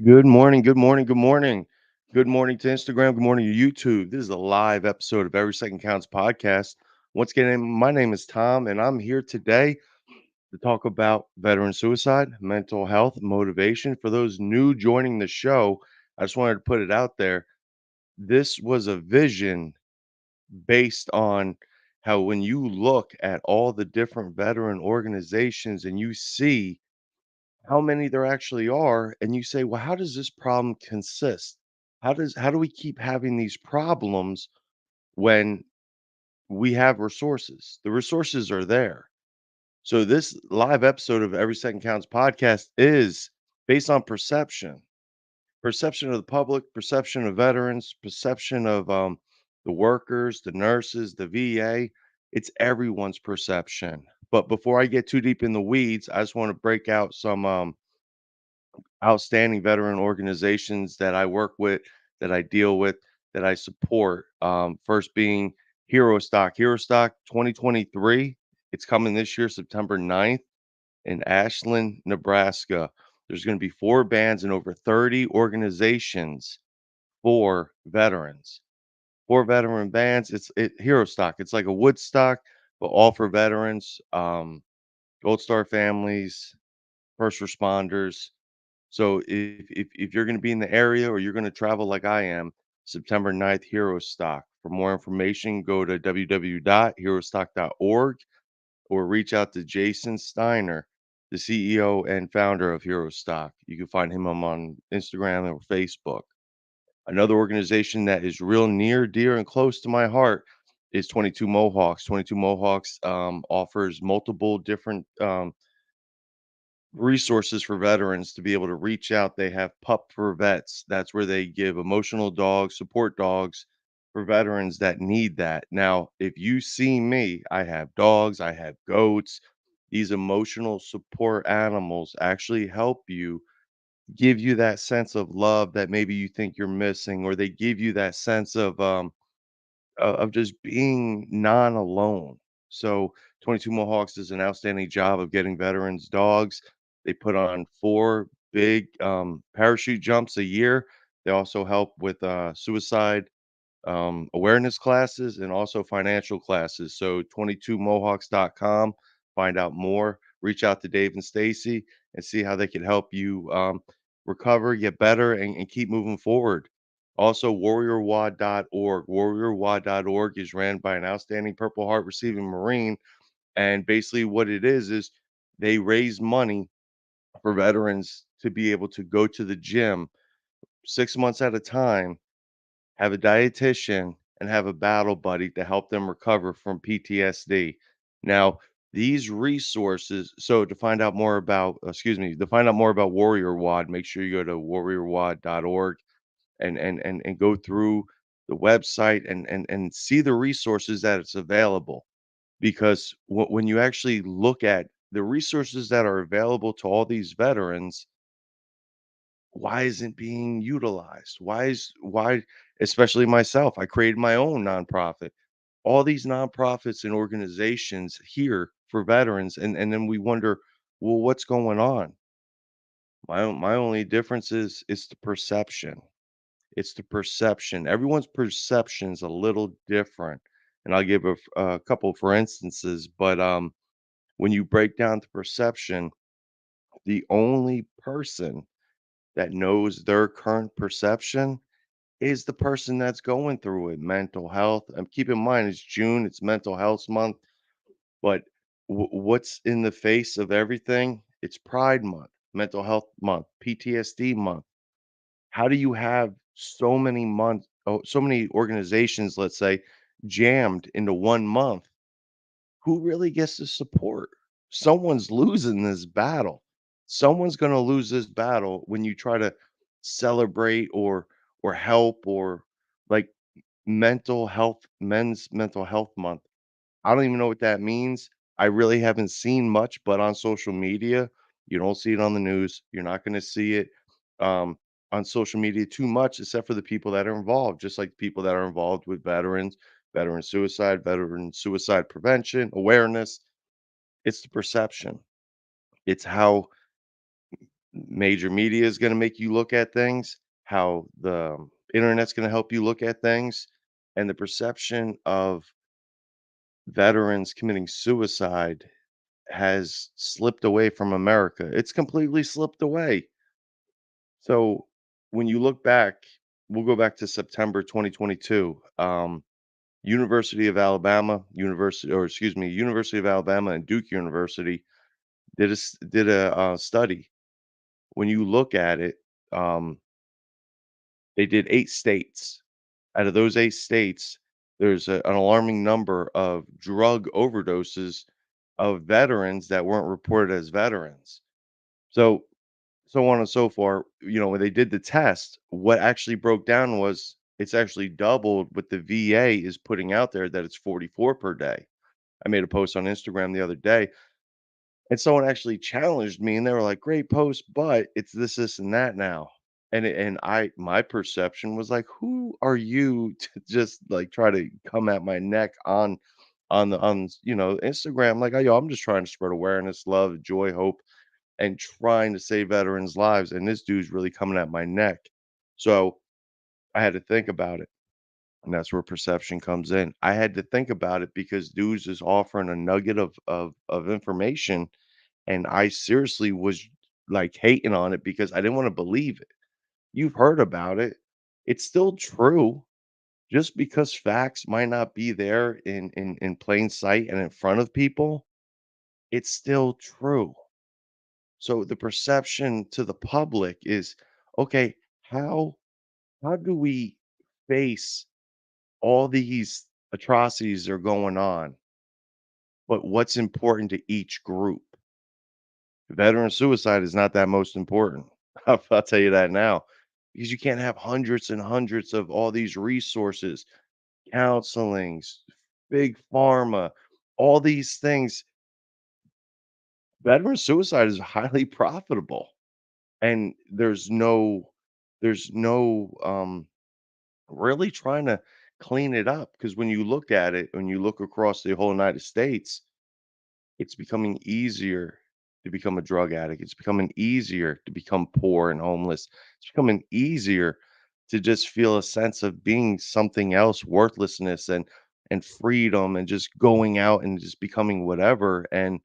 Good morning, good morning, good morning. Good morning to Instagram, good morning to YouTube. This is a live episode of Every Second Counts podcast. Once again, my name is Tom, and I'm here today to talk about veteran suicide, mental health, motivation. For those new joining the show, I just wanted to put it out there. This was a vision based on how when you look at all the different veteran organizations and you see how many there actually are, and you say, "Well, how does this problem consist? How do we keep having these problems when we have resources? The resources are there." So this live episode of Every Second Counts podcast is based on perception. Perception of the public, perception of veterans, perception of the workers, the nurses, the VA. It's everyone's perception. But before I get too deep in the weeds, I just want to break out some outstanding veteran organizations that I work with, that I deal with, that I support. First being Hero Stock. Hero Stock 2023. It's coming this year, September 9th in Ashland, Nebraska. There's going to be four bands and over 30 organizations for veterans. Four veteran bands. Hero Stock. It's like a Woodstock, but all for veterans, Gold Star families, first responders. So if you're gonna be in the area or you're gonna travel like I am, September 9th, Hero Stock. For more information, go to www.herostock.org or reach out to Jason Steiner, the CEO and founder of Hero Stock. You can find him on Instagram or Facebook. Another organization that is real near, dear, and close to my heart is 22 Mohawks. 22 Mohawks offers multiple different resources for veterans to be able to reach out. They have Pup for Vets. That's where they give emotional dogs, support dogs for veterans that need that. Now, if you see me, I have dogs, I have goats. These emotional support animals actually help you, give you that sense of love that maybe you think you're missing, or they give you that sense of just being non-alone. So 22 Mohawks does an outstanding job of getting veterans dogs. They put on four big parachute jumps a year. They also help with suicide awareness classes and also financial classes. So 22mohawks.com, find out more, reach out to Dave and Stacy and see how they can help you recover, get better, and keep moving forward. Also, warriorwad.org. Warriorwad.org is ran by an outstanding Purple Heart receiving Marine. And basically, what it is they raise money for veterans to be able to go to the gym 6 months at a time, have a dietitian, and have a battle buddy to help them recover from PTSD. Now, these resources, so to find out more about, to find out more about Warrior Wad, make sure you go to warriorwad.org and go through the website and see the resources that it's available. Because when you actually look at the resources that are available to all these veterans, why isn't being utilized? Why, especially myself, I created my own nonprofit. All these nonprofits and organizations here for veterans, and then we wonder, well, what's going on? My only difference is it's the perception. It's the perception. Everyone's perception is a little different, and I'll give a couple for instances. But when you break down the perception, the only person that knows their current perception is the person that's going through it. Mental health. And keep in mind, it's June, it's mental health month, but what's in the face of everything? It's Pride Month, Mental Health Month, PTSD Month. How do you have so many months, so many organizations, let's say, jammed into 1 month? Who really gets the support? Someone's losing this battle. Someone's going to lose this battle when you try to celebrate or help or like men's mental health month. I don't even know what that means. I really haven't seen much, but on social media, you don't see it on the news. You're not going to see it um, on social media too much, except for the people that are involved, just like people that are involved with veterans, veteran suicide prevention, awareness. It's the perception. It's how major media is gonna make you look at things, how the internet's gonna help you look at things, and the perception of veterans committing suicide has slipped away from America. It's completely slipped away. So when you look back, we'll go back to September 2022. University of Alabama and Duke University did a study. When you look at it, um, they did 8 states. Out of those 8 states, there's an alarming number of drug overdoses of veterans that weren't reported as veterans. So so on and so forth. When they did the test, what actually broke down was it's actually doubled what the VA is putting out there, that it's 44 per day. I made a post on Instagram the other day, and someone actually challenged me, and they were like, "Great post, but it's this, and that now." And my perception was like, "Who are you to just like try to come at my neck on Instagram?" Like, yo, I'm just trying to spread awareness, love, joy, hope, and trying to save veterans' lives, and this dude's really coming at my neck. So I had to think about it, and that's where perception comes in. I had to think about it because dudes is offering a nugget of information, and I seriously was like hating on it because I didn't want to believe it. You've heard about it. It's still true. Just because facts might not be there in plain sight and in front of people, it's still true. So the perception to the public is, okay, how do we face all these atrocities that are going on, but what's important to each group? Veteran suicide is not that most important. I'll tell you that now, because you can't have hundreds and hundreds of all these resources, counselings, big pharma, all these things. Veteran suicide is highly profitable, and there's no really trying to clean it up, because when you look at it, when you look across the whole United States, it's becoming easier to become a drug addict. It's becoming easier to become poor and homeless. It's becoming easier to just feel a sense of being something else, worthlessness and freedom, and just going out and just becoming whatever. And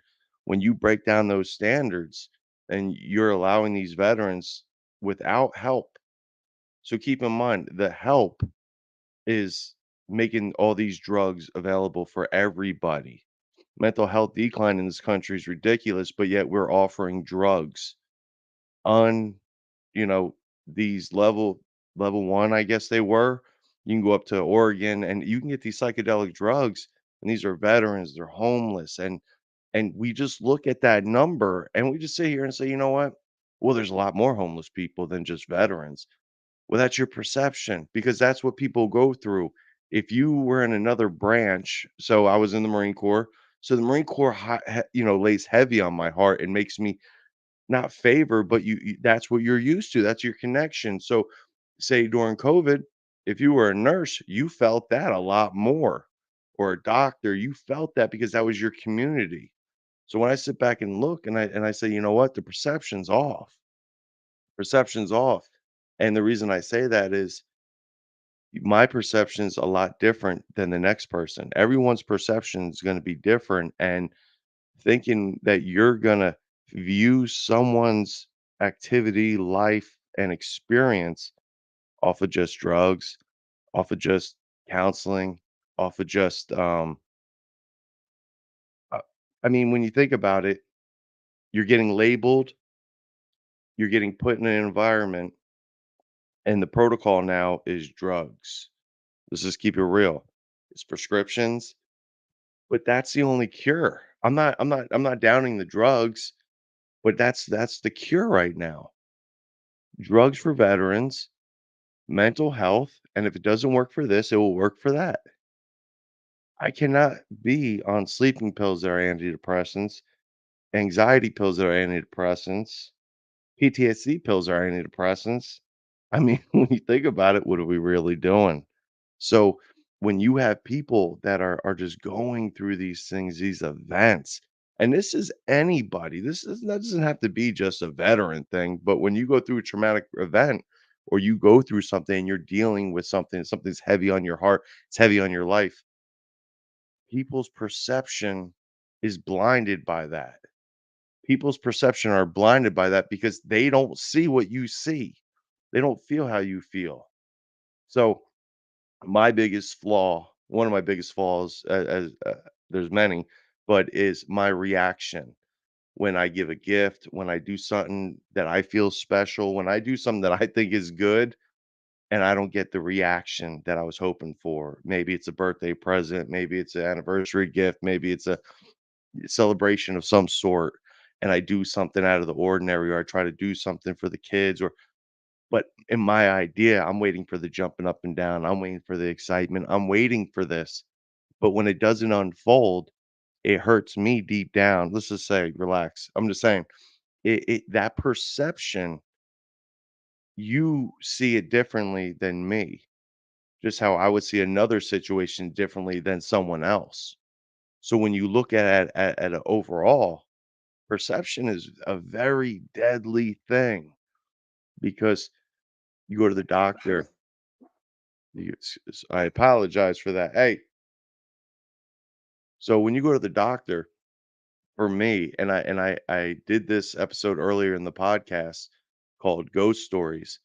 when you break down those standards, and you're allowing these veterans without help. So keep in mind the help is making all these drugs available for everybody. Mental health decline in this country is ridiculous, but yet we're offering drugs on, you know, these level 1, I guess they were. You can go up to Oregon and you can get these psychedelic drugs, and these are veterans, they're homeless, and we just look at that number and we just sit here and say, "You know what? Well, there's a lot more homeless people than just veterans." Well, that's your perception, because that's what people go through. If you were in another branch, so I was in the Marine Corps, so the Marine Corps, lays heavy on my heart and makes me not favor, but that's what you're used to. That's your connection. So, say during COVID, if you were a nurse, you felt that a lot more, or a doctor, you felt that because that was your community. So when I sit back and look and I say, you know what, the perception's off. Perception's off. And the reason I say that is my perception's a lot different than the next person. Everyone's perception is going to be different. And thinking that you're going to view someone's activity, life, and experience off of just drugs, off of just counseling, off of just, uh, I mean, when you think about it, you're getting labeled, you're getting put in an environment, and the protocol now is drugs. Let's just keep it real. It's prescriptions, but that's the only cure. I'm not downing the drugs, but that's the cure right now. Drugs for veterans, mental health, and if it doesn't work for this, it will work for that. I cannot be on sleeping pills that are antidepressants, anxiety pills that are antidepressants, PTSD pills are antidepressants. I mean, when you think about it, what are we really doing? So when you have people that are just going through these things, these events, And this is anybody. This is that doesn't have to be just a veteran thing, but when you go through a traumatic event or you go through something and you're dealing with something, something's heavy on your heart, it's heavy on your life, people's perception is blinded by that. People's perception are blinded by that because they don't see what you see. They don't feel how you feel. So, my biggest flaw, one of my biggest flaws, there's many, but is my reaction when I give a gift, when I do something that I feel special, when I do something that I think is good and I don't get the reaction that I was hoping for. Maybe it's a birthday present, maybe it's an anniversary gift, maybe it's a celebration of some sort, and I do something out of the ordinary, or I try to do something for the kids, or but in my idea, I'm waiting for the jumping up and down, I'm waiting for the excitement, I'm waiting for this, but when it doesn't unfold, it hurts me deep down. Let's just say, relax. I'm just saying, that perception, you see it differently than me, just how I would see another situation differently than someone else. So when you look at a overall, perception is a very deadly thing because you go to the doctor. I apologize for that. Hey, so when you go to the doctor, for me, and I did this episode earlier in the podcast called Ghost Stories.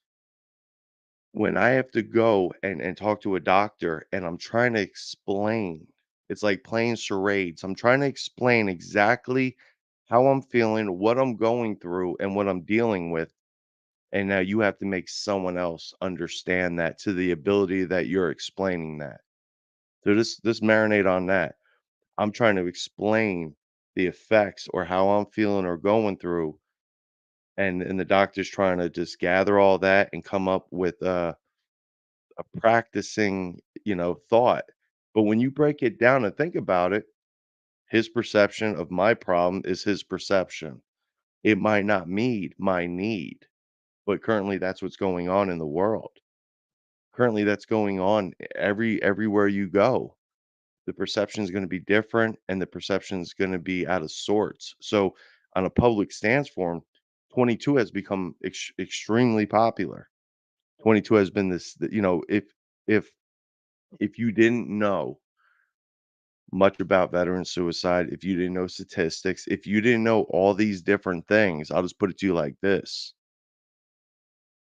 When I have to go and talk to a doctor and I'm trying to explain, it's like playing charades. I'm trying to explain exactly how I'm feeling, what I'm going through, and what I'm dealing with. And now you have to make someone else understand that to the ability that you're explaining that. So this marinate on that. I'm trying to explain the effects or how I'm feeling or going through, and the doctor's trying to just gather all that and come up with a practicing, thought. But when you break it down and think about it, his perception of my problem is his perception. It might not meet my need, but currently that's what's going on in the world. Currently that's going on everywhere you go. The perception is going to be different and the perception is going to be out of sorts. So on a public stance forum, 22 has become extremely popular. 22 has been if if you didn't know much about veteran suicide, if you didn't know statistics, if you didn't know all these different things, I'll just put it to you like this.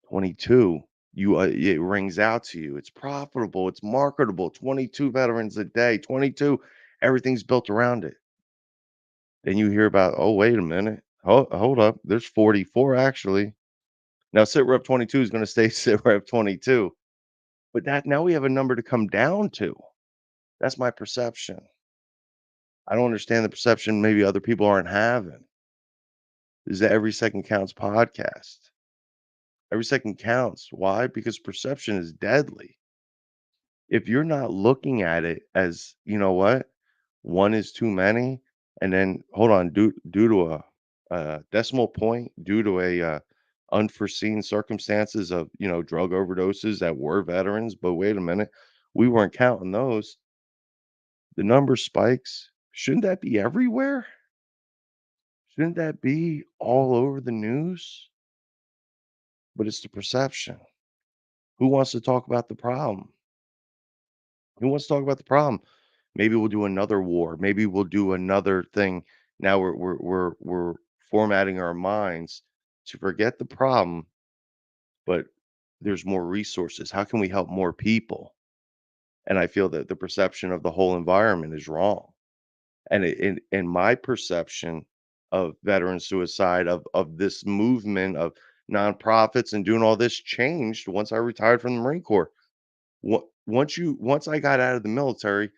22, it rings out to you. It's profitable, it's marketable. 22 veterans a day, 22, everything's built around it. Then you hear about, oh, wait a minute. Hold up. There's 44 actually. Now sit rep 22 is going to stay sit rep 22. But that now we have a number to come down to. That's my perception. I don't understand the perception maybe other people aren't having. Is that Every Second Counts podcast. Every second counts. Why? Because perception is deadly. If you're not looking at it as, you know what, one is too many, and then hold on, due to a decimal point, due to a unforeseen circumstances of drug overdoses that were veterans, but wait a minute, we weren't counting those. The number spikes. Shouldn't that be everywhere? Shouldn't that be all over the news? But it's the perception. Who wants to talk about the problem? Who wants to talk about the problem? Maybe we'll do another war. Maybe we'll do another thing. Now we're formatting our minds to forget the problem, but there's more resources. How can we help more people? And I feel that the perception of the whole environment is wrong. And in my perception of veteran suicide, of this movement of nonprofits and doing all this changed once I retired from the Marine Corps. Once I got out of the military,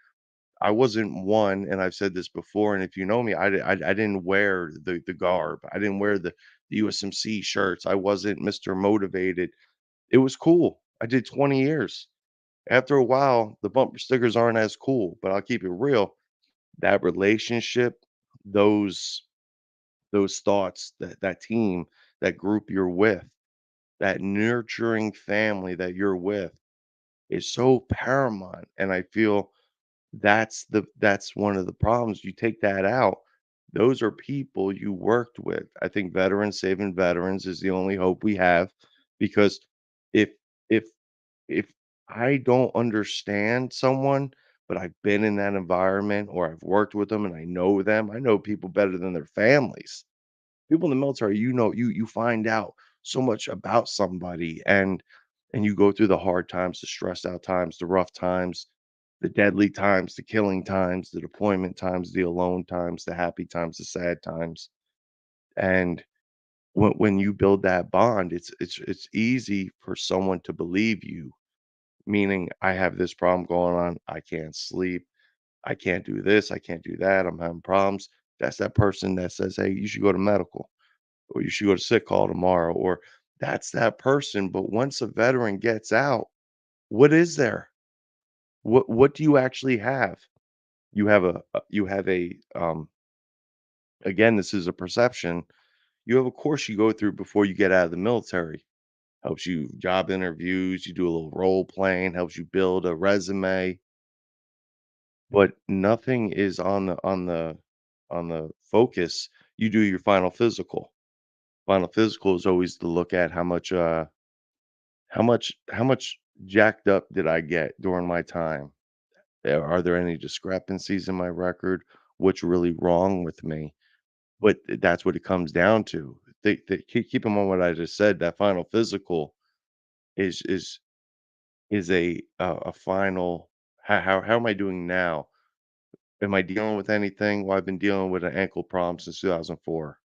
I wasn't one, and I've said this before, and if you know me, I didn't wear the garb. I didn't wear the USMC shirts. I wasn't Mr. Motivated. It was cool. I did 20 years. After a while, the bumper stickers aren't as cool, but I'll keep it real. That relationship, those those thoughts, that team, that group you're with, that nurturing family that you're with is so paramount, and I feel that's one of the problems. You take that out, Those are people you worked with. I think veterans saving veterans is the only hope we have because if if if I don't understand someone, but I've been in that environment or I've worked with them and I know them, I know people better than their families. People in the military, you find out so much about somebody and you go through the hard times, the stressed out times, the rough times, the deadly times, the killing times, the deployment times, the alone times, the happy times, the sad times. And when you build that bond, it's easy for someone to believe you, meaning I have this problem going on, I can't sleep, I can't do this, I can't do that, I'm having problems. That's that person that says, "Hey, you should go to medical." Or you should go to sick call tomorrow, or that's that person. But once a veteran gets out, what is there? What do you actually have? You have a again, this is a perception. You have a course you go through before you get out of the military. Helps you job interviews, you do a little role playing, helps you build a resume, but nothing is on the focus. You do your final physical. Final physical is always to look at how much jacked up did I get during my time? Are there any discrepancies in my record? What's really wrong with me? But that's what it comes down to. Keep in mind what I just said, that final physical is a final how am I doing now? Am I dealing with anything? Well, I've been dealing with an ankle problem since 2004.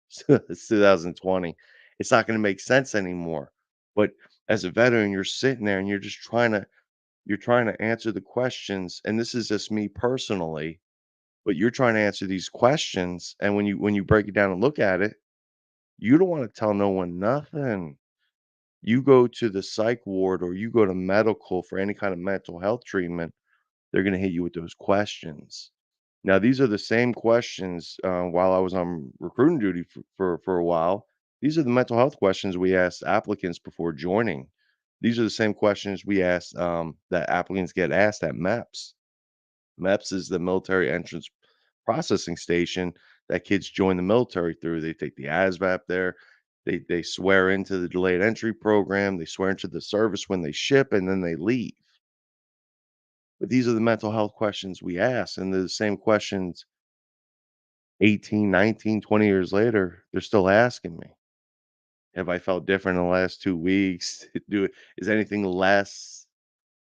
So it's 2020. It's not gonna make sense anymore. But as a veteran, you're sitting there and you're trying to answer the questions, and this is just me personally, but you're trying to answer these questions, and when you break it down and look at it, you don't wanna tell no one nothing. You go to the psych ward or you go to medical for any kind of mental health treatment, they're gonna hit you with those questions. Now, these are the same questions, while I was on recruiting duty for a while. These are the mental health questions we asked applicants before joining. These are the same questions we asked, that applicants get asked at MEPS. MEPS is the military entrance processing station that kids join the military through. They take the ASVAB there. They swear into the delayed entry program. They swear into the service when they ship, and then they leave. But these are the mental health questions we ask, and they're the same questions 18, 19, 20 years later, they're still asking me, "Have I felt different in the last 2 weeks? Do is anything less?"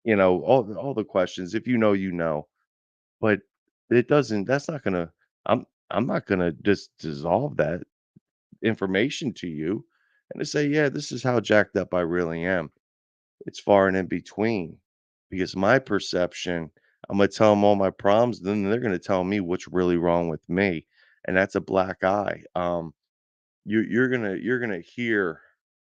You know, all the questions. If you know, you know. But it doesn't that's not gonna I'm not gonna just dissolve that information to you and to say, "Yeah, this is how jacked up I really am." It's far and in between because my perception, I'm gonna tell them all my problems, then they're gonna tell me what's really wrong with me, and that's a black eye. You're gonna hear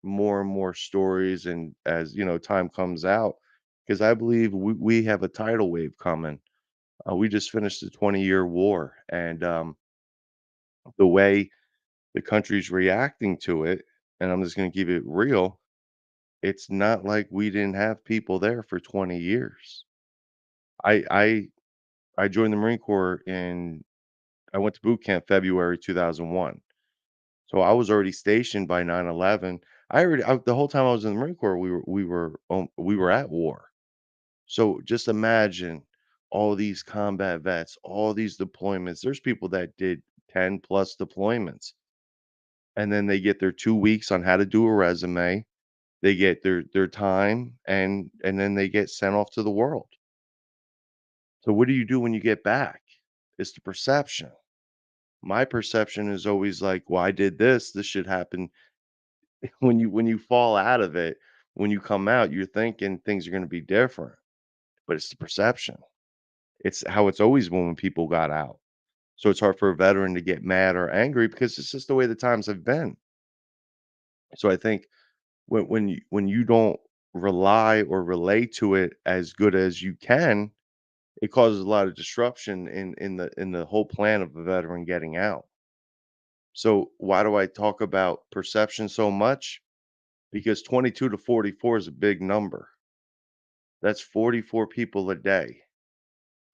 more and more stories, and as you know, time comes out, because I believe we have a tidal wave coming. We just finished a 20-year war, and the way the country's reacting to it, and I'm just gonna keep it real, it's not like we didn't have people there for 20 years. I I I joined the Marine Corps in I went to boot camp February 2001. So I was already stationed by 9/11. The whole time I was in the Marine Corps, we were at war. So just imagine all these combat vets, all these deployments. There's people that did 10 plus deployments, and then they get their 2 weeks on how to do a resume. They get their time, and then they get sent off to the world. So what do you do when you get back? It's the perception. My perception is always like, "Well, I did this. This should happen." When you fall out of it, when you come out, you're thinking things are gonna be different, but it's the perception. It's how it's always been when people got out. So it's hard for a veteran to get mad or angry because it's just the way the times have been. So I think when you don't rely or relate to it as good as you can, it causes a lot of disruption in the whole plan of a veteran getting out. So why do I talk about perception so much? Because 22 to 44 is a big number. That's 44 people a day.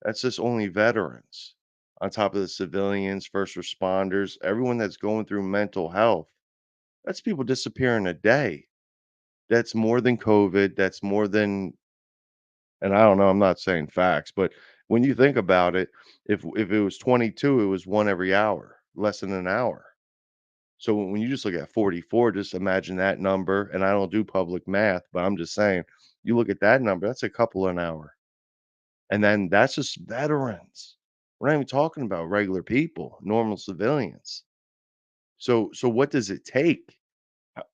That's just only veterans. on top of the civilians, first responders, everyone that's going through mental health. That's people disappearing a day. That's more than COVID. That's more than, and I don't know, I'm not saying facts, but when you think about it, if it was 22, it was one every hour, less than an hour. So when you just look at 44, just imagine that number. And I don't do public math, but I'm just saying, you look at that number, that's a couple an hour. And then that's just veterans. We're not even talking about regular people, normal civilians. So what does it take?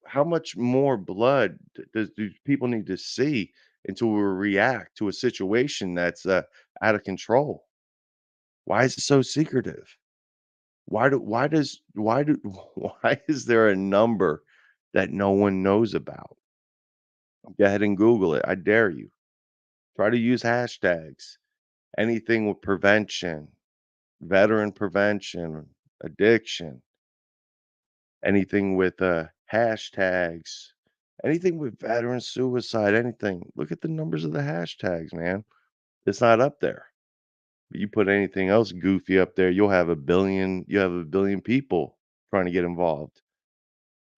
How much more blood do people need to see until we react to a situation that's out of control? Why is it so secretive? Why is there a number that no one knows about? Go ahead and Google it. I dare you. Try to use hashtags. Anything with prevention, veteran prevention, addiction, anything with hashtags, anything with veteran suicide, anything. Look at the numbers of the hashtags, man. It's not up there. But you put anything else goofy up there, you have a billion people trying to get involved.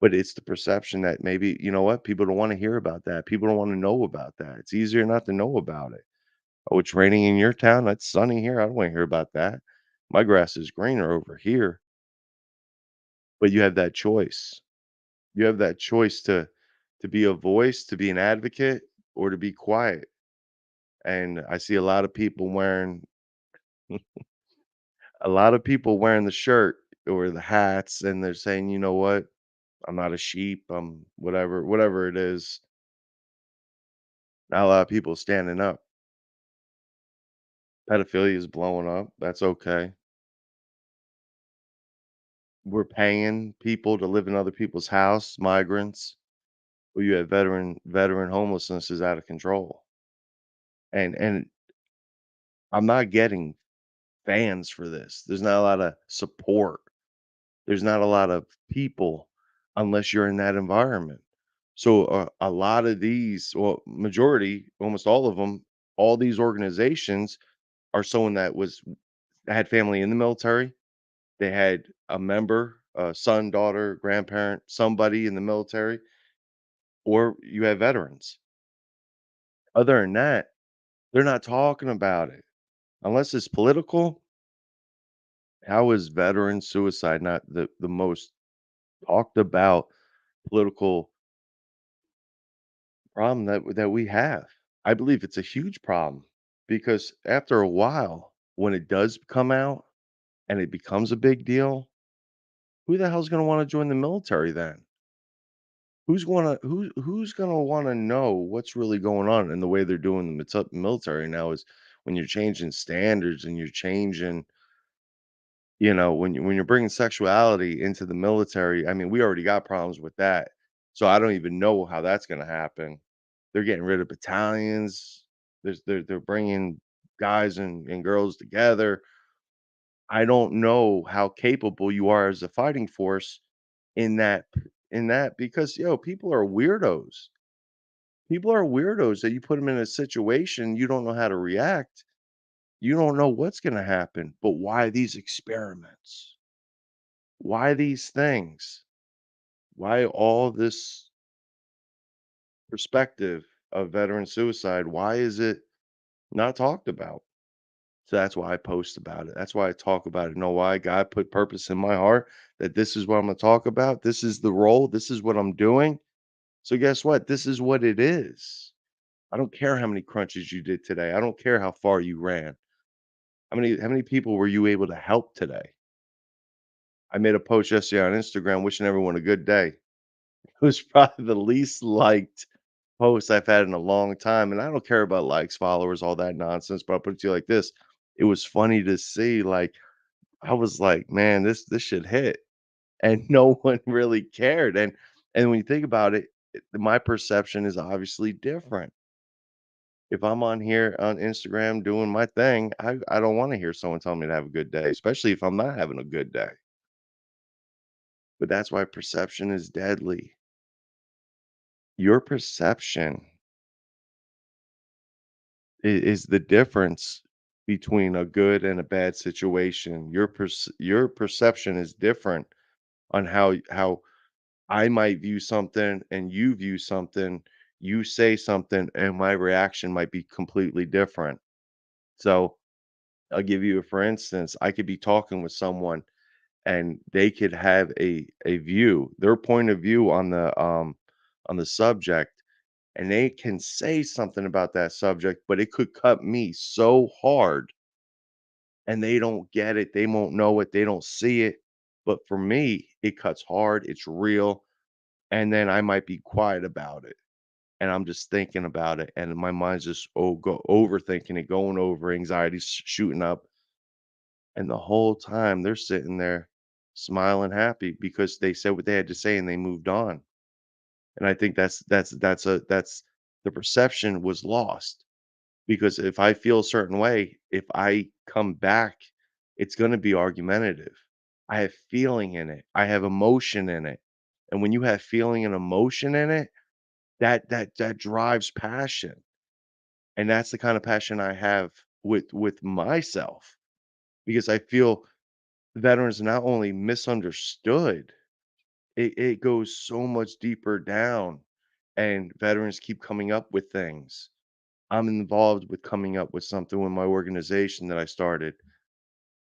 But it's the perception that maybe, you know what, people don't want to hear about that. People don't want to know about that. It's easier not to know about it. Oh, it's raining in your town. It's sunny here. I don't want to hear about that. My grass is greener over here. But you have that choice. You have that choice to be a voice, to be an advocate, or to be quiet. And I see a lot of people wearing the shirt or the hats, and they're saying, you know what? I'm not a sheep. I'm whatever it is. Not a lot of people standing up. Pedophilia is blowing up. That's okay. We're paying people to live in other people's house, migrants. Well, you have veteran homelessness is out of control. And I'm not getting fans for this. There's not a lot of support. There's not a lot of people unless you're in that environment. So a lot of these, well, majority, almost all of them, all these organizations are someone that had family in the military. They had a member, a son, daughter, grandparent, somebody in the military, or you have veterans. Other than that, they're not talking about it. Unless it's political, how is veteran suicide not the most talked about political problem that we have? I believe it's a huge problem because after a while, when it does come out and it becomes a big deal, who the hell's gonna wanna join the military then? Who's gonna wanna know what's really going on? And the way they're doing the military now is when you're changing standards and you're changing, when you're bringing sexuality into the military, I mean, we already got problems with that. So I don't even know how that's gonna happen. They're getting rid of battalions. They're bringing guys and girls together. I don't know how capable you are as a fighting force in that because, people are weirdos. People are weirdos that you put them in a situation, you don't know how to react. You don't know what's gonna happen, but why these experiments? Why these things? Why all this perspective of veteran suicide? Why is it not talked about? So that's why I post about it. That's why I talk about it. You know why? God put purpose in my heart that this is what I'm gonna talk about. This is the role. This is what I'm doing. So guess what? This is what it is. I don't care how many crunches you did today. I don't care how far you ran. How many people were you able to help today? I made a post yesterday on Instagram wishing everyone a good day. It was probably the least liked post I've had in a long time, and I don't care about likes, followers, all that nonsense, but I'll put it to you like this. It was funny to see, like, I was like, "Man, this should hit," and no one really cared, and when you think about it, my perception is obviously different. If I'm on here on Instagram doing my thing, I don't wanna hear someone tell me to have a good day, especially if I'm not having a good day. But that's why perception is deadly. Your perception is the difference. between a good and a bad situation. Your perception is different on how I might view something and you view something, you say something, and my reaction might be completely different. So, I'll give you a for instance, I could be talking with someone and they could have a view, their point of view on the subject, and they can say something about that subject, but it could cut me so hard and they don't get it, they won't know it, they don't see it. But for me, it cuts hard, it's real, and then I might be quiet about it. And I'm just thinking about it, and my mind's just overthinking it, going over, anxiety's shooting up, and the whole time they're sitting there smiling happy because they said what they had to say and they moved on. And I think that's the perception was lost because if I feel a certain way, if I come back, it's gonna be argumentative. I have feeling in it. I have emotion in it. And when you have feeling and emotion in it, that drives passion. And that's the kind of passion I have with myself because I feel veterans are not only misunderstood, it goes so much deeper down, and veterans keep coming up with things. I'm involved with coming up with something with my organization that I started,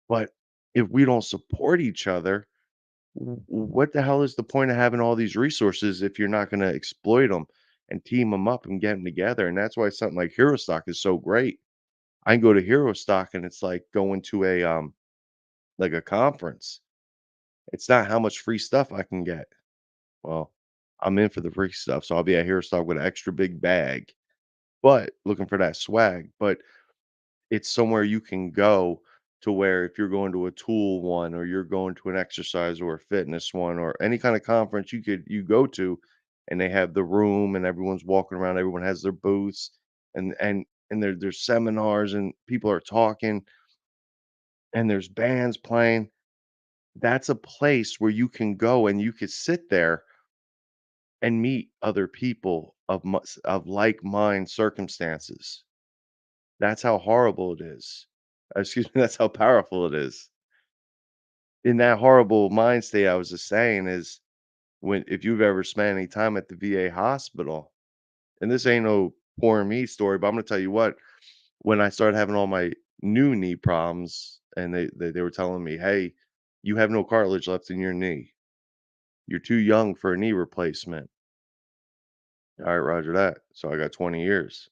but if we don't support each other, what the hell is the point of having all these resources if you're not going to exploit them and team them up and get them together? And that's why something like Hero Stock is so great. I can go to Hero Stock and it's like going to a like a conference. It's not how much free stuff I can get. Well, I'm in for the free stuff, so I'll be at Hero Stock with an extra big bag, but looking for that swag. But it's somewhere you can go to where if you're going to a tool one or you're going to an exercise or a fitness one or any kind of conference you go to, and they have the room and everyone's walking around, everyone has their booths and there's seminars and people are talking and there's bands playing. That's a place where you can go and you could sit there and meet other people of like mind circumstances. That's how horrible it is. Excuse me, that's how powerful it is. In that horrible mind state I was just saying is when if you've ever spent any time at the VA hospital, and this ain't no poor me story, but I'm gonna tell you what, when I started having all my new knee problems and they were telling me, "Hey, you have no cartilage left in your knee. You're too young for a knee replacement." All right, roger that. So I got 20 years.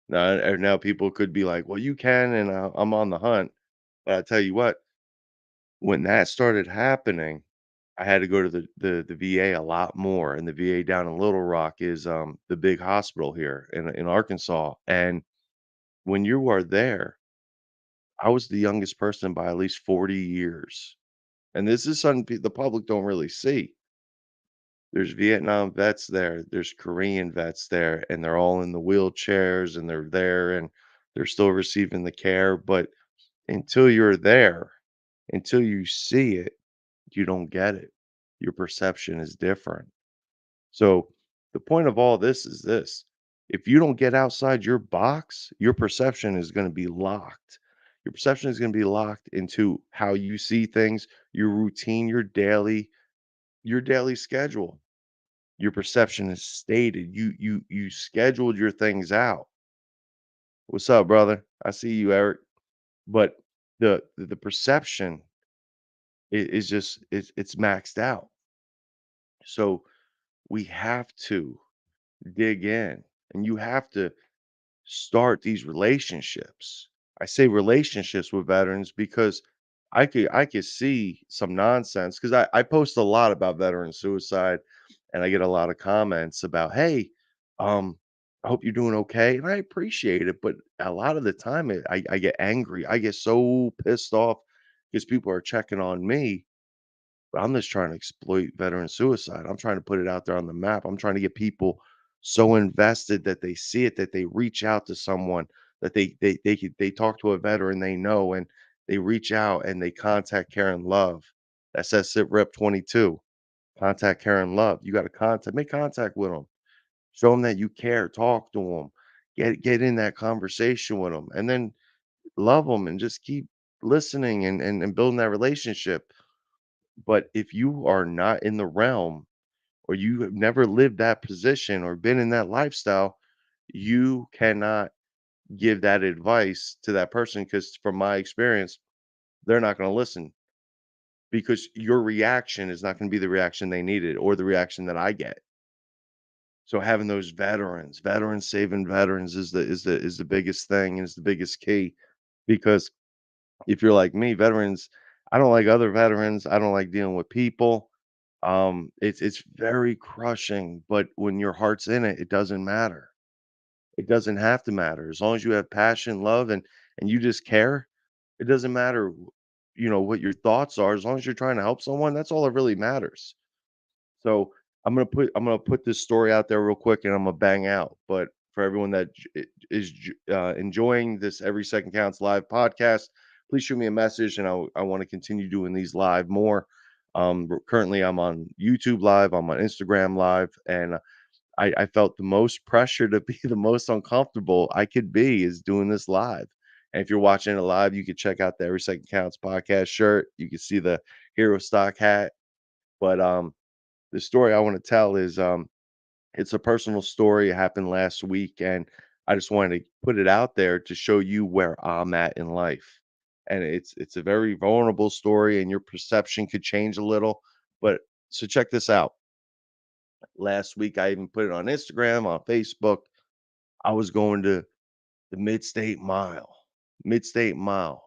Now people could be like, "Well, you can," and I'm on the hunt. But I tell you what, when that started happening, I had to go to the VA a lot more, and the VA down in Little Rock is, the big hospital here in Arkansas, and when you are there, I was the youngest person by at least 40 years, and this is something the public don't really see. There's Vietnam vets there, there's Korean vets there, and they're all in the wheelchairs, and they're there, and they're still receiving the care, but until you're there, until you see it, you don't get it. Your perception is different. So, the point of all this is this: if you don't get outside your box, your perception is gonna be locked. Your perception is gonna be locked into how you see things, your routine, your daily schedule. Your perception is stated. You scheduled your things out. "What's up, brother? I see you, Eric." But the perception is just it's maxed out. So, we have to dig in, and you have to start these relationships. I say relationships with veterans because I could see some nonsense because I post a lot about veteran suicide and I get a lot of comments about, hey, I hope you're doing okay. And I appreciate it, but a lot of the time I get angry. I get so pissed off because people are checking on me, but I'm just trying to exploit veteran suicide. I'm trying to put it out there on the map. I'm trying to get people so invested that they see it, that they reach out to someone, that they talk to a veteran they know, and they reach out and they contact Care and Love. That says sit rep 22. Contact Care and Love. You got to make contact with them. Show them that you care. Talk to them. Get in that conversation with them, and then love them and just keep listening and building that relationship. But if you are not in the realm or you have never lived that position or been in that lifestyle, you cannot give that advice to that person because from my experience, they're not going to listen because your reaction is not going to be the reaction they needed or the reaction that I get. So having those veterans saving veterans is the biggest thing and is the biggest key because if you're like me, veterans, I don't like other veterans. I don't like dealing with people. It's very crushing, but when your heart's in it, it doesn't matter. It doesn't have to matter. As long as you have passion, love, and you just care, it doesn't matter, what your thoughts are. As long as you're trying to help someone, that's all that really matters. So I'm gonna put this story out there real quick, and I'm gonna bang out. But for everyone that enjoying this Every Second Counts live podcast, please shoot me a message, and I want to continue doing these live more. Currently, I'm on YouTube Live, I'm on Instagram Live, and I felt the most pressure to be the most uncomfortable I could be is doing this live. And if you're watching it live, you can check out the Every Second Counts podcast shirt. You can see the Hero Stock hat. But the story I want to tell is it's a personal story. It happened last week, and I just wanted to put it out there to show you where I'm at in life. And it's a very vulnerable story, and your perception could change a little. But so check this out. Last week, I even put it on Instagram, on Facebook. I was going to the Mid-State Mile. Mid-State Mile.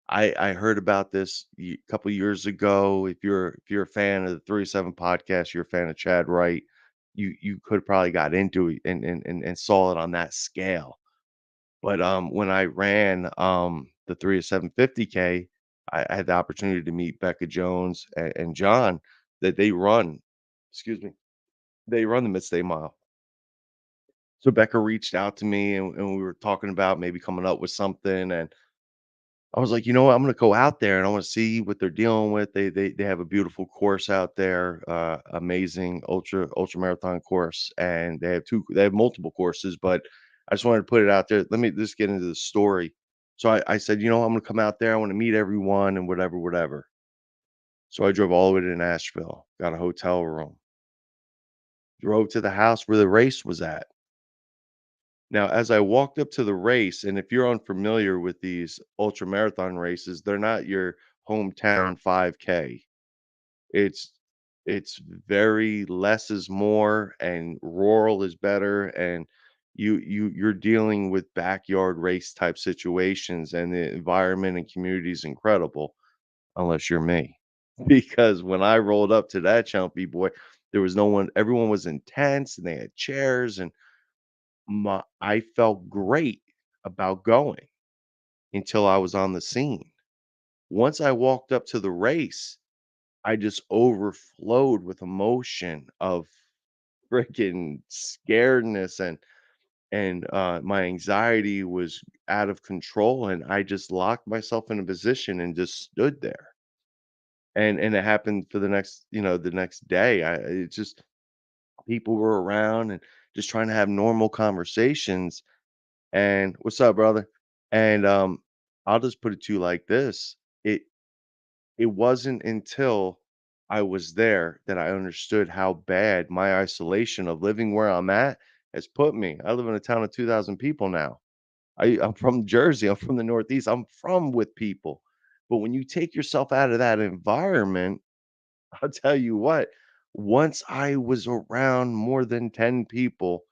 I heard about this a couple years ago. If you're a fan of the 37 podcast, you're a fan of Chad Wright. You could probably got into it and saw it on that scale. But when I ran the 3 to 750K, I had the opportunity to meet Becca Jones and John that they run. Excuse me. They run the Mid-State Mile. So Becca reached out to me and we were talking about maybe coming up with something. And I was like, you know what? I'm gonna go out there and I want to see what they're dealing with. They have a beautiful course out there, amazing ultra marathon course, and they have multiple courses, but I just wanted to put it out there. Let me just get into the story. So I said, I'm gonna come out there. I want to meet everyone and whatever, whatever. So I drove all the way to Nashville, got a hotel room, drove to the house where the race was at. Now, as I walked up to the race, and if you're unfamiliar with these ultra marathon races, they're not your hometown 5K. It's it's very less is more and rural is better and you're dealing with backyard race type situations and the environment and community is incredible unless you're me. Because when I rolled up to that chumpy boy, there was no one, everyone was intense and they had chairs and I felt great about going until I was on the scene. Once I walked up to the race, I just overflowed with emotion of freaking scaredness and my anxiety was out of control and I just locked myself in a position and just stood there. And it happened for the next day. It's just people were around and just trying to have normal conversations and "What's up, brother?" And, I'll just put it to you like this, it it wasn't until I was there that I understood how bad my isolation of living where I'm at has put me. I live in a town of 2,000 people now. I'm from Jersey, I'm from the Northeast, I'm from with people. But when you take yourself out of that environment, I'll tell you what, once I was around more than 10 people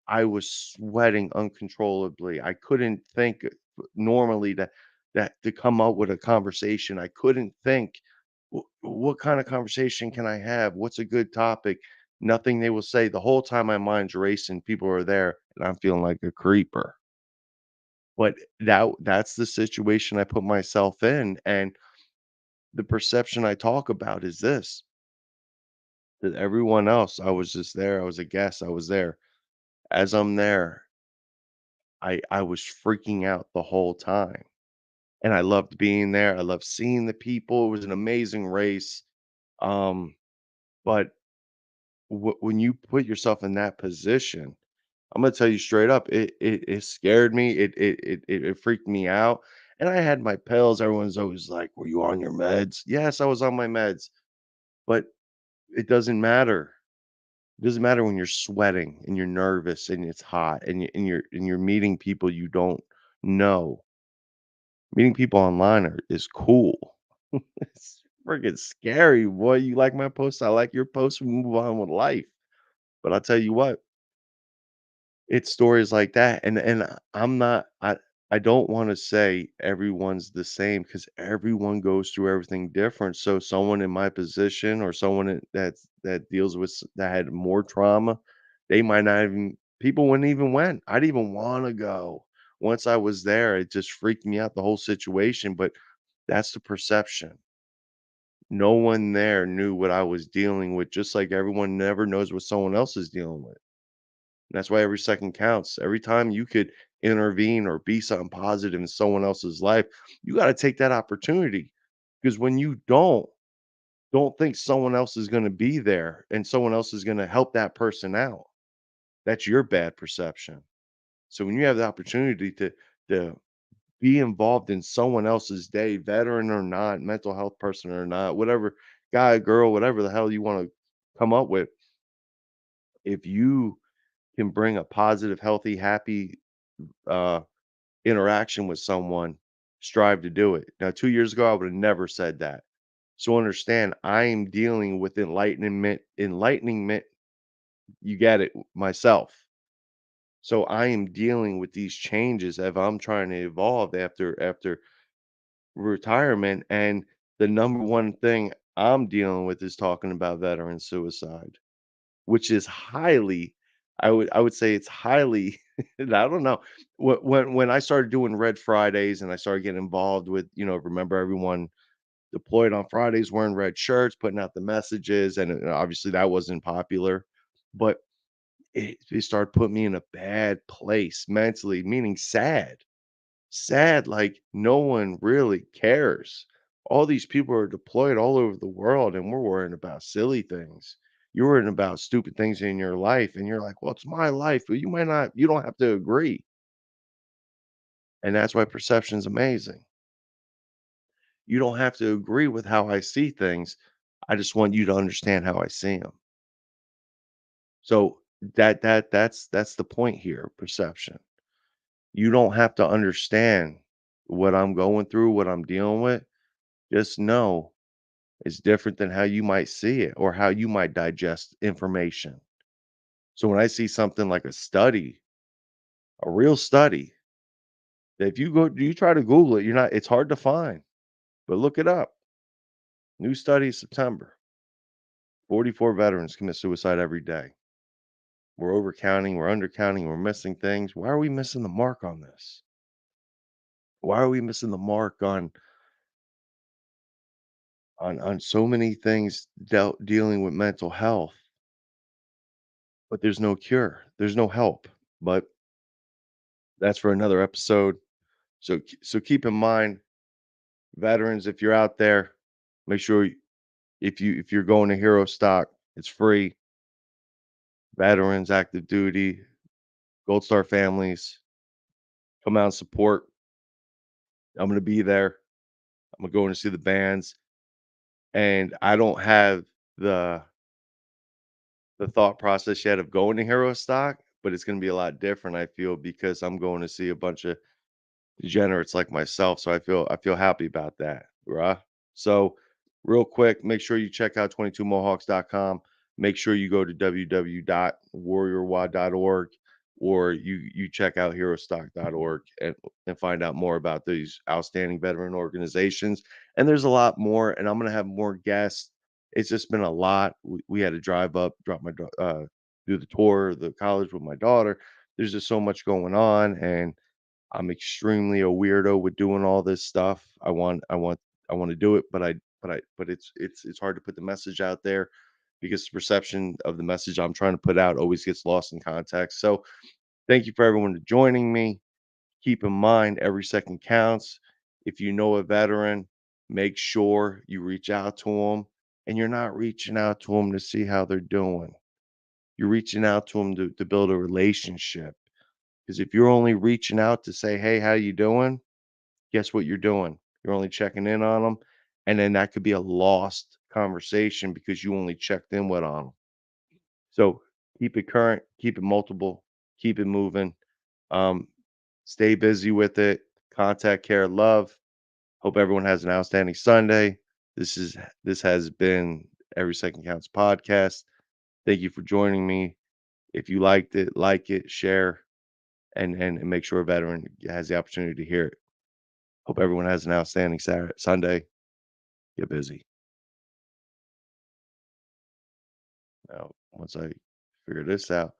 I was sweating uncontrollably. I couldn't think normally to come up with a conversation. I couldn't think, What kind of conversation can I have? What's a good topic?" Nothing they will say. The whole time my mind's racing, people are there, and I'm feeling like a creeper. But that's the situation I put myself in, and the perception I talk about is this, that everyone else, I was just there, I was a guest, I was there. As I'm there, I was freaking out the whole time, and I loved being there, I loved seeing the people, it was an amazing race, um, but when you put yourself in that position, I'm gonna tell you straight up, it scared me, it freaked me out, And I had my pills. Everyone's always like, "Were you on your meds?" Yes, I was on my meds, but it doesn't matter. It doesn't matter when you're sweating and you're nervous and it's hot and you're meeting people you don't know. Meeting people online is cool. It's freaking scary, boy. You like my post, I like your post, we move on with life. But I'll tell you what, it's stories like that, and I'm not I don't wanna say everyone's the same because everyone goes through everything different, so someone in my position or someone that deals with that had more trauma, they might not even people wouldn't even went. I'd even wanna go. Once I was there, it just freaked me out, the whole situation, but that's the perception. No one there knew what I was dealing with, just like everyone never knows what someone else is dealing with. That's why every second counts. Every time you could intervene or be something positive in someone else's life, you gotta take that opportunity. Because when you don't think someone else is gonna be there and someone else is gonna help that person out. That's your bad perception. So when you have the opportunity to be involved in someone else's day, veteran or not, mental health person or not, whatever, guy, girl, whatever the hell you wanna come up with, if you can bring a positive, healthy, happy, uh interaction with someone, strive to do it. Now, 2 years ago, I would have never said that. So understand, I am dealing with enlightenment, you get it, myself. So I am dealing with these changes as I'm trying to evolve after retirement, and the number one thing I'm dealing with is talking about veteran suicide. Which is highly I would say it's highly I don't know. When I started doing Red Fridays and I started getting involved with, remember everyone deployed on Fridays wearing red shirts, putting out the messages, and obviously that wasn't popular, but it started putting me in a bad place mentally, meaning sad. Sad, like, no one really cares. All these people are deployed all over the world, and we're worrying about silly things. You're worrying about stupid things in your life, and you're like, "Well, it's my life," but you don't have to agree, and that's why perception's amazing. You don't have to agree with how I see things. I just want you to understand how I see them. So that's the point here, perception. You don't have to understand what I'm going through, what I'm dealing with. Just know is different than how you might see it or how you might digest information. So when I see something like a study, a real study, that if you try to Google it, you're not it's hard to find, but look it up. New study September. 44 veterans commit suicide every day. We're overcounting, we're undercounting, we're missing things. Why are we missing the mark on this? Why are we missing the mark on so many things dealing with mental health, but there's no cure. There's no help. But that's for another episode. So keep in mind, veterans, if you're out there, make sure if you're going to Hero Stock, it's free. Veterans, active duty, Gold Star families, come out and support. I'm gonna be there. I'm gonna go in to see the bands, and I don't have the the thought process yet of going to Hero Stock, but it's gonna be a lot different. I feel because I'm going to see a bunch of degenerates like myself, so I feel happy about that, right? So, real quick, make sure you check out 22mohawks.com. Make sure you go to www.warriorwad.org or you check out herostock.org and find out more about these outstanding veteran organizations. And there's a lot more, and I'm gonna have more guests. It's just been a lot. We had to drive up, do the tour of the college with my daughter. There's just so much going on, and I'm extremely a weirdo with doing all this stuff. I want to do it, but it's hard to put the message out there because the perception of the message I'm trying to put out always gets lost in context. So thank you for everyone joining me. Keep in mind every second counts. If you know a veteran, make sure you reach out to them, and you're not reaching out to them to see how they're doing. You're reaching out to them to build a relationship. Because if you're only reaching out to say, "Hey, how you doing?" guess what you're doing? You're only checking in on them, and then that could be a lost conversation because you only checked in with on them. So keep it current, keep it multiple, keep it moving. Um, Stay busy with it. Contact, care, love. Hope everyone has an outstanding Sunday. This has been Every Second Counts podcast. Thank you for joining me. If you liked it, like it, share, and make sure a veteran has the opportunity to hear it. Hope everyone has an outstanding Sunday. Get busy. Now, once I figure this out.